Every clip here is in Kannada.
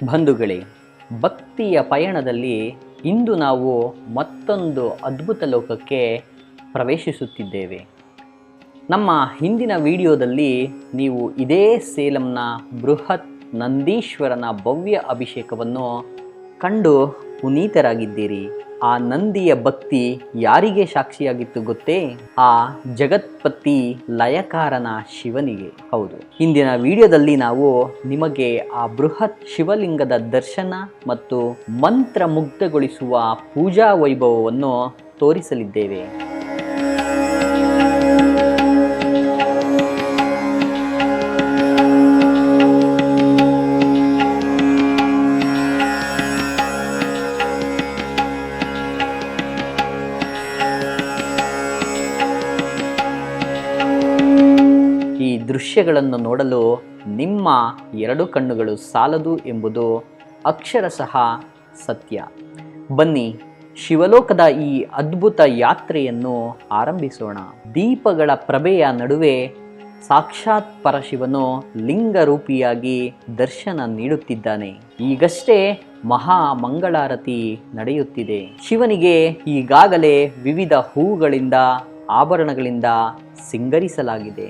ಬಂಧುಗಳೇ, ಭಕ್ತಿಯ ಪಯಣದಲ್ಲಿ ಇಂದು ನಾವು ಮತ್ತೊಂದು ಅದ್ಭುತ ಲೋಕಕ್ಕೆ ಪ್ರವೇಶಿಸುತ್ತಿದ್ದೇವೆ. ನಮ್ಮ ಹಿಂದಿನ ವಿಡಿಯೋದಲ್ಲಿ ನೀವು ಇದೇ ಸೇಲಂನ ಬೃಹತ್ ನಂದೀಶ್ವರನ ಭವ್ಯ ಅಭಿಷೇಕವನ್ನು ಕಂಡು ಪುನೀತರಾಗಿದ್ದೀರಿ. ಆ ನಂದಿಯ ಭಕ್ತಿ ಯಾರಿಗೆ ಸಾಕ್ಷಿಯಾಗಿತ್ತು ಗೊತ್ತೇ? ಆ ಜಗತ್ಪತಿ ಲಯಕಾರನ ಶಿವನಿಗೆ. ಹೌದು, ಇಂದಿನ ವಿಡಿಯೋದಲ್ಲಿ ನಾವು ನಿಮಗೆ ಆ ಬೃಹತ್ ಶಿವಲಿಂಗದ ದರ್ಶನ ಮತ್ತು ಮಂತ್ರಮುಗ್ಧಗೊಳಿಸುವ ಪೂಜಾ ವೈಭವವನ್ನು ತೋರಿಸಲಿದ್ದೇವೆ. ಈ ದೃಶ್ಯಗಳನ್ನು ನೋಡಲು ನಿಮ್ಮ ಎರಡು ಕಣ್ಣುಗಳು ಸಾಲದು ಎಂಬುದು ಅಕ್ಷರಶಃ ಸತ್ಯ. ಬನ್ನಿ, ಶಿವಲೋಕದ ಈ ಅದ್ಭುತ ಯಾತ್ರೆಯನ್ನು ಆರಂಭಿಸೋಣ. ದೀಪಗಳ ಪ್ರಭೆಯ ನಡುವೆ ಸಾಕ್ಷಾತ್ ಪರಶಿವನು ಲಿಂಗರೂಪಿಯಾಗಿ ದರ್ಶನ ನೀಡುತ್ತಿದ್ದಾನೆ. ಈಗಷ್ಟೇ ಮಹಾ ಮಂಗಳಾರತಿ ನಡೆಯುತ್ತಿದೆ. ಶಿವನಿಗೆ ಈಗಾಗಲೇ ವಿವಿಧ ಹೂಗಳಿಂದ ಆಭರಣಗಳಿಂದ ಸಿಂಗರಿಸಲಾಗಿದೆ.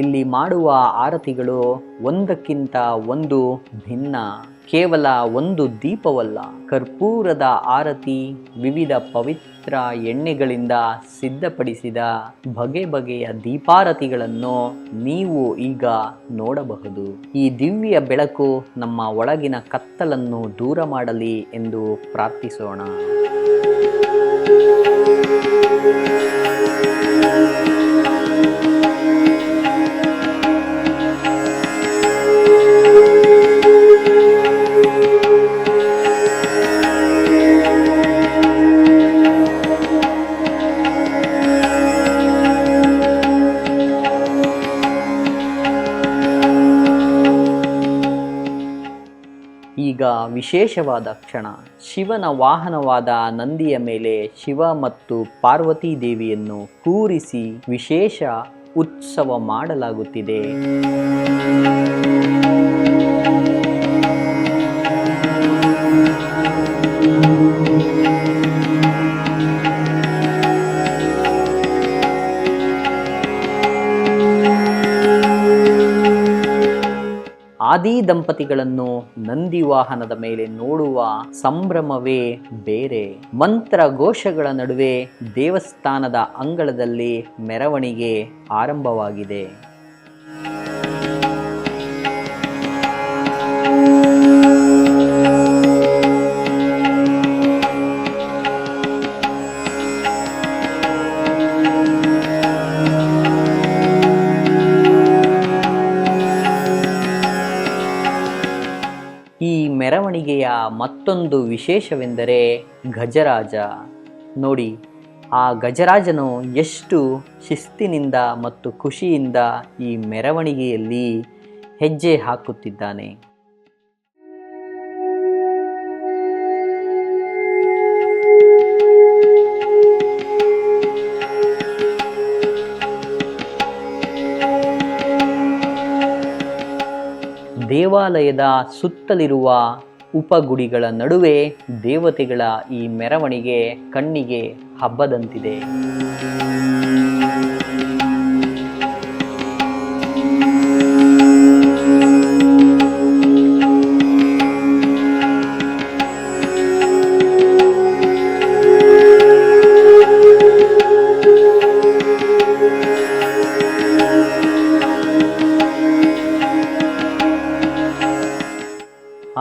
ಇಲ್ಲಿ ಮಾಡುವ ಆರತಿಗಳು ಒಂದಕ್ಕಿಂತ ಒಂದು ಭಿನ್ನ. ಕೇವಲ ಒಂದು ದೀಪವಲ್ಲ, ಕರ್ಪೂರದ ಆರತಿ, ವಿವಿಧ ಪವಿತ್ರ ಎಣ್ಣೆಗಳಿಂದ ಸಿದ್ಧಪಡಿಸಿದ ಬಗೆ ಬಗೆಯ ದೀಪಾರತಿಗಳನ್ನು ನೀವು ಈಗ ನೋಡಬಹುದು. ಈ ದಿವ್ಯ ಬೆಳಕು ನಮ್ಮ ಒಳಗಿನ ಕತ್ತಲನ್ನು ದೂರ ಮಾಡಲಿ ಎಂದು ಪ್ರಾರ್ಥಿಸೋಣ. ಈಗ ವಿಶೇಷವಾದ ಕ್ಷಣ. ಶಿವನ ವಾಹನವಾದ ನಂದಿಯ ಮೇಲೆ ಶಿವ ಮತ್ತು ಪಾರ್ವತಿ ದೇವಿಯನ್ನು ಕೂರಿಸಿ ವಿಶೇಷ ಉತ್ಸವ ಮಾಡಲಾಗುತ್ತಿದೆ. ಆದಿ ದಂಪತಿಗಳನ್ನು ನಂದಿ ವಾಹನದ ಮೇಲೆ ನೋಡುವ ಸಂಭ್ರಮವೇ ಬೇರೆ. ಮಂತ್ರ ಘೋಷಗಳ ನಡುವೆ ದೇವಸ್ಥಾನದ ಅಂಗಳದಲ್ಲಿ ಮೆರವಣಿಗೆ ಆರಂಭವಾಗಿದೆ. ಈ ಮೆರವಣಿಗೆಯ ಮತ್ತೊಂದು ವಿಶೇಷವೆಂದರೆ ಗಜರಾಜ. ನೋಡಿ, ಆ ಗಜರಾಜನು ಎಷ್ಟು ಶಿಸ್ತಿನಿಂದ ಮತ್ತು ಖುಷಿಯಿಂದ ಈ ಮೆರವಣಿಗೆಯಲ್ಲಿ ಹೆಜ್ಜೆ ಹಾಕುತ್ತಿದ್ದಾನೆ. ದೇವಾಲಯದ ಸುತ್ತಲಿರುವ ಉಪಗುಡಿಗಳ ನಡುವೆ ದೇವತೆಗಳ ಈ ಮೆರವಣಿಗೆ ಕಣ್ಣಿಗೆ ಹಬ್ಬದಂತಿದೆ.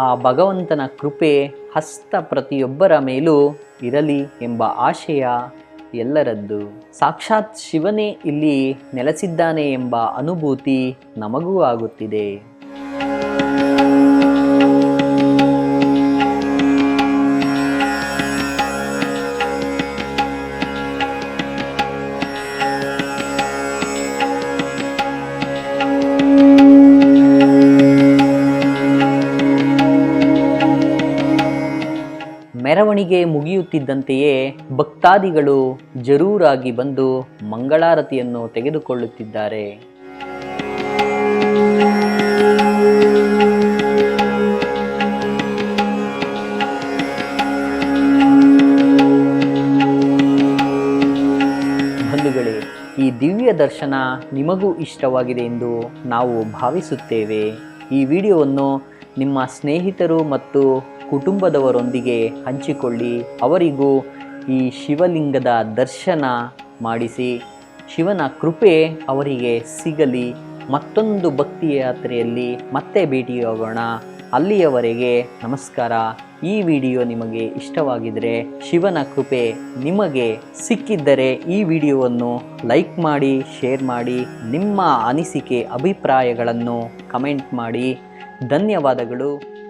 ಆ ಭಗವಂತನ ಕೃಪೆ ಹಸ್ತ ಪ್ರತಿಯೊಬ್ಬರ ಮೇಲೂ ಇರಲಿ ಎಂಬ ಆಶಯ ಎಲ್ಲರದ್ದು. ಸಾಕ್ಷಾತ್ ಶಿವನೇ ಇಲ್ಲಿ ನೆಲೆಸಿದ್ದಾನೆ ಎಂಬ ಅನುಭೂತಿ ನಮಗೂ ಆಗುತ್ತಿದೆ. ಮೆರವಣಿಗೆ ಮುಗಿಯುತ್ತಿದ್ದಂತೆಯೇ ಭಕ್ತಾದಿಗಳು ಜರೂರಾಗಿ ಬಂದು ಮಂಗಳಾರತಿಯನ್ನು ತೆಗೆದುಕೊಳ್ಳುತ್ತಿದ್ದಾರೆ. ಬಂಧುಗಳೇ, ಈ ದಿವ್ಯ ದರ್ಶನ ನಿಮಗೂ ಇಷ್ಟವಾಗಿದೆ ಎಂದು ನಾವು ಭಾವಿಸುತ್ತೇವೆ. ಈ ವಿಡಿಯೋವನ್ನು ನಿಮ್ಮ ಸ್ನೇಹಿತರು ಮತ್ತು ಕುಟುಂಬದವರೊಂದಿಗೆ ಹಂಚಿಕೊಳ್ಳಿ. ಅವರಿಗೂ ಈ ಶಿವಲಿಂಗದ ದರ್ಶನ ಮಾಡಿಸಿ ಶಿವನ ಕೃಪೆ ಅವರಿಗೆ ಸಿಗಲಿ. ಮತ್ತೊಂದು ಭಕ್ತಿ ಯಾತ್ರೆಯಲ್ಲಿ ಮತ್ತೆ ಭೇಟಿಯಾಗೋಣ. ಅಲ್ಲಿಯವರೆಗೆ ನಮಸ್ಕಾರ. ಈ ವಿಡಿಯೋ ನಿಮಗೆ ಇಷ್ಟವಾಗಿದ್ದರೆ, ಶಿವನ ಕೃಪೆ ನಿಮಗೆ ಸಿಕ್ಕಿದ್ದರೆ ಈ ವಿಡಿಯೋವನ್ನು ಲೈಕ್ ಮಾಡಿ, ಶೇರ್ ಮಾಡಿ, ನಿಮ್ಮ ಅನಿಸಿಕೆ ಅಭಿಪ್ರಾಯಗಳನ್ನು ಕಮೆಂಟ್ ಮಾಡಿ. ಧನ್ಯವಾದಗಳು.